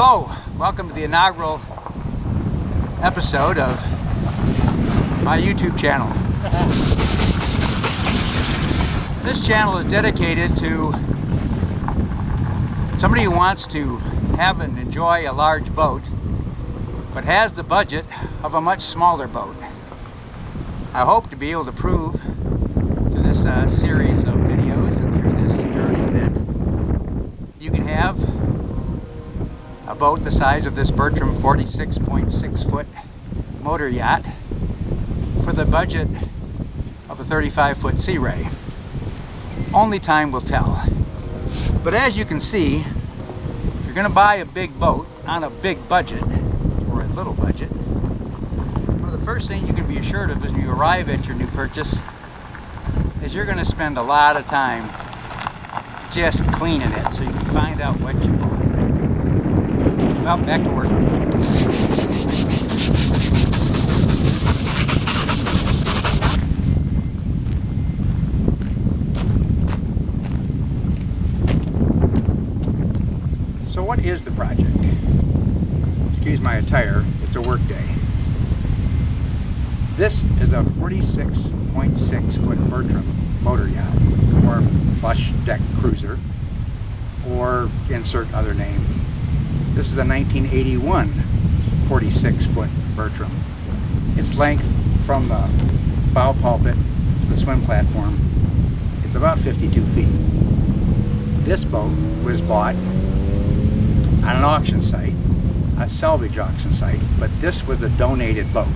Hello, welcome to the inaugural episode of my YouTube channel. This channel is dedicated to somebody who wants to have and enjoy a large boat, but has the budget of a much smaller boat. I hope to be able to prove through this series of videos and through this journey that you can have a boat the size of this Bertram 46.6 foot motor yacht for the budget of a 35-foot Sea Ray. Only time will tell. But as you can see, if you're going to buy a big boat on a big budget, or a little budget, one of the first things you can be assured of as you arrive at your new purchase is you're going to spend a lot of time just cleaning it so you can find out what you want. Well, back to work. So what is the project? Excuse my attire, it's a work day. This is a 46.6 foot Bertram motor yacht, or flush deck cruiser, or insert other name. This is a 1981 46-foot Bertram. Its length from the bow pulpit to the swim platform is about 52 feet. This boat was bought on an auction site, a salvage auction site, but this was a donated boat.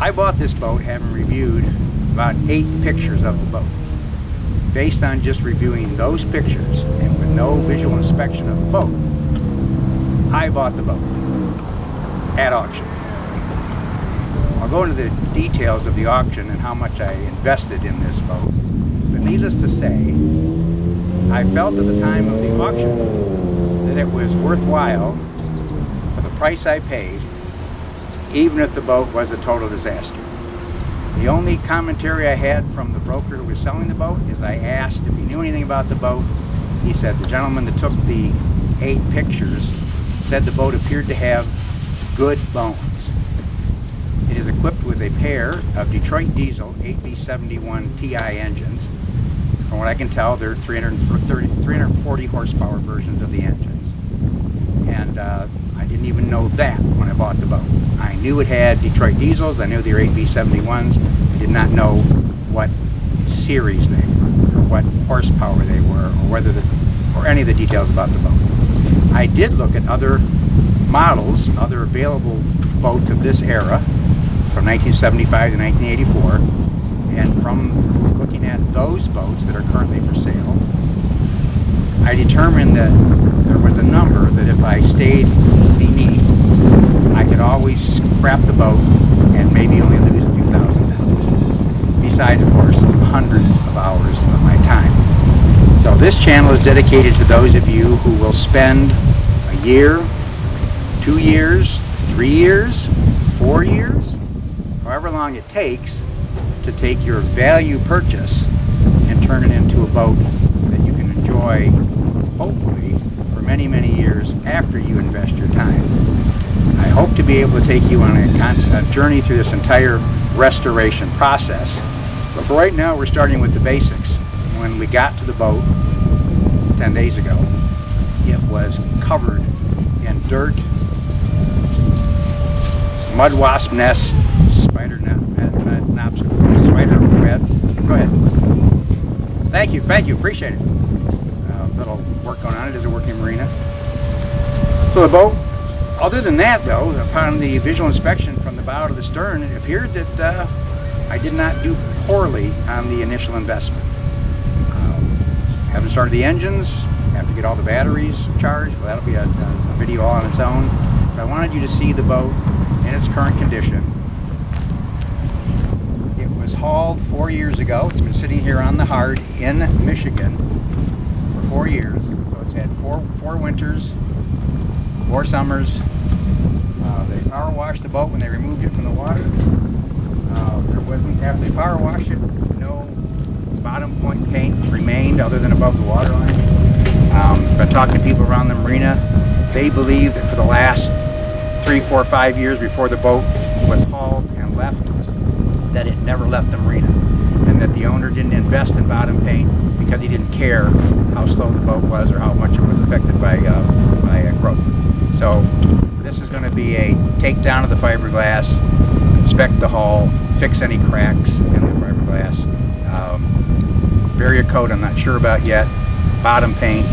I bought this boat having reviewed about 8 pictures of the boat. Based on just reviewing those pictures and with no visual inspection of the boat, I bought the boat at auction. I'll go into the details of the auction and how much I invested in this boat, but needless to say, I felt at the time of the auction that it was worthwhile for the price I paid, even if the boat was a total disaster. The only commentary I had from the broker who was selling the boat is I asked if he knew anything about the boat. He said the gentleman that took the 8 pictures said the boat appeared to have good bones. It is equipped with a pair of Detroit diesel 8V71 TI engines. From what I can tell, they're 340 horsepower versions of the engines. And I didn't even know that when I bought the boat. I knew it had Detroit diesels, I knew they were 8V71s, I did not know what series they were, or what horsepower they were, or any of the details about the boat. I did look at other models, other available boats of this era, from 1975 to 1984, and from looking at those boats that are currently for sale, I determined that there was a number that if I stayed beneath, I could always scrap the boat and maybe only lose a few $1,000. Besides, of course, hundreds of hours of my time. So this channel is dedicated to those of you who will spend a year, 2 years, 3 years, 4 years, however long it takes to take your value purchase and turn it into a boat that you can enjoy, hopefully, for many, many years after you invest your time. I hope to be able to take you on a journey through this entire restoration process. But for right now, we're starting with the basics. When we got to the boat 10 days ago, it was covered in dirt, mud wasp nests, spider webs. Go ahead. Thank you, appreciate it. Little work going on. It is a working marina. So the boat, other than that though, upon the visual inspection from the bow to the stern, it appeared that I did not do poorly on the initial investment. Haven't started the engines, have to get all the batteries charged. Well, that'll be a video all on its own. But I wanted you to see the boat in its current condition. It was hauled 4 years ago. It's been sitting here on the hard in Michigan for 4 years. So it's had four winters, 4 summers. They power washed the boat when they removed it from the water. There wasn't, after they power washed it, no bottom point paint remained other than above the water line. I've talked to people around the marina. They believe that for the last 3, 4, 5 years before the boat was hauled and left, that it never left the marina, and that the owner didn't invest in bottom paint because he didn't care how slow the boat was or how much it was affected by growth. So this is going to be a takedown of the fiberglass, inspect the hull, fix any cracks in the fiberglass, barrier coat I'm not sure about yet, bottom paint.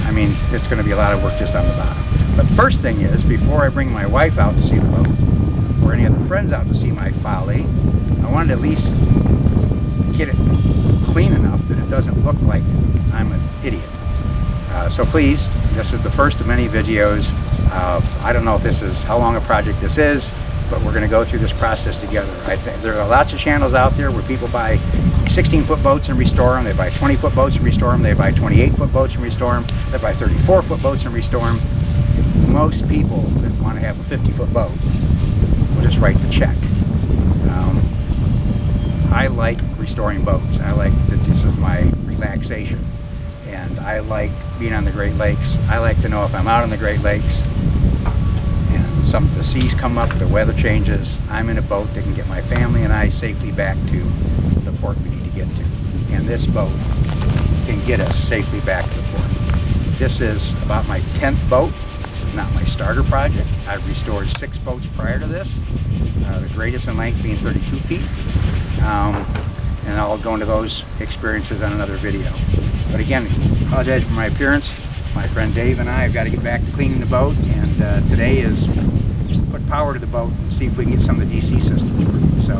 I mean, it's going to be a lot of work just on the bottom. But the first thing is, before I bring my wife out to see the boat, or any other friends out to see my folly, I wanted to at least get it clean enough that it doesn't look like I'm an idiot. So please, this is the first of many videos. I don't know if this is how long a project this is, but we're going to go through this process together. I think there are lots of channels out there where people buy 16-foot boats and restore them. They buy 20-foot boats and restore them. They buy 28-foot boats and restore them. They buy 34-foot boats and restore them. Most people that want to have a 50-foot boat will just write the check. I like restoring boats. I like that this is my relaxation, and I like being on the Great Lakes. I like to know if I'm out on the Great Lakes and the seas come up, the weather changes, I'm in a boat that can get my family and I safely back to the port we need to get to. And this boat can get us safely back to the port. This is about my 10th boat, not my starter project. I've restored 6 boats prior to this, the greatest in length being 32 feet. And I'll go into those experiences on another video. But again, I apologize for my appearance. My friend Dave and I have got to get back to cleaning the boat, and today is put power to the boat and see if we can get some of the DC systems working. So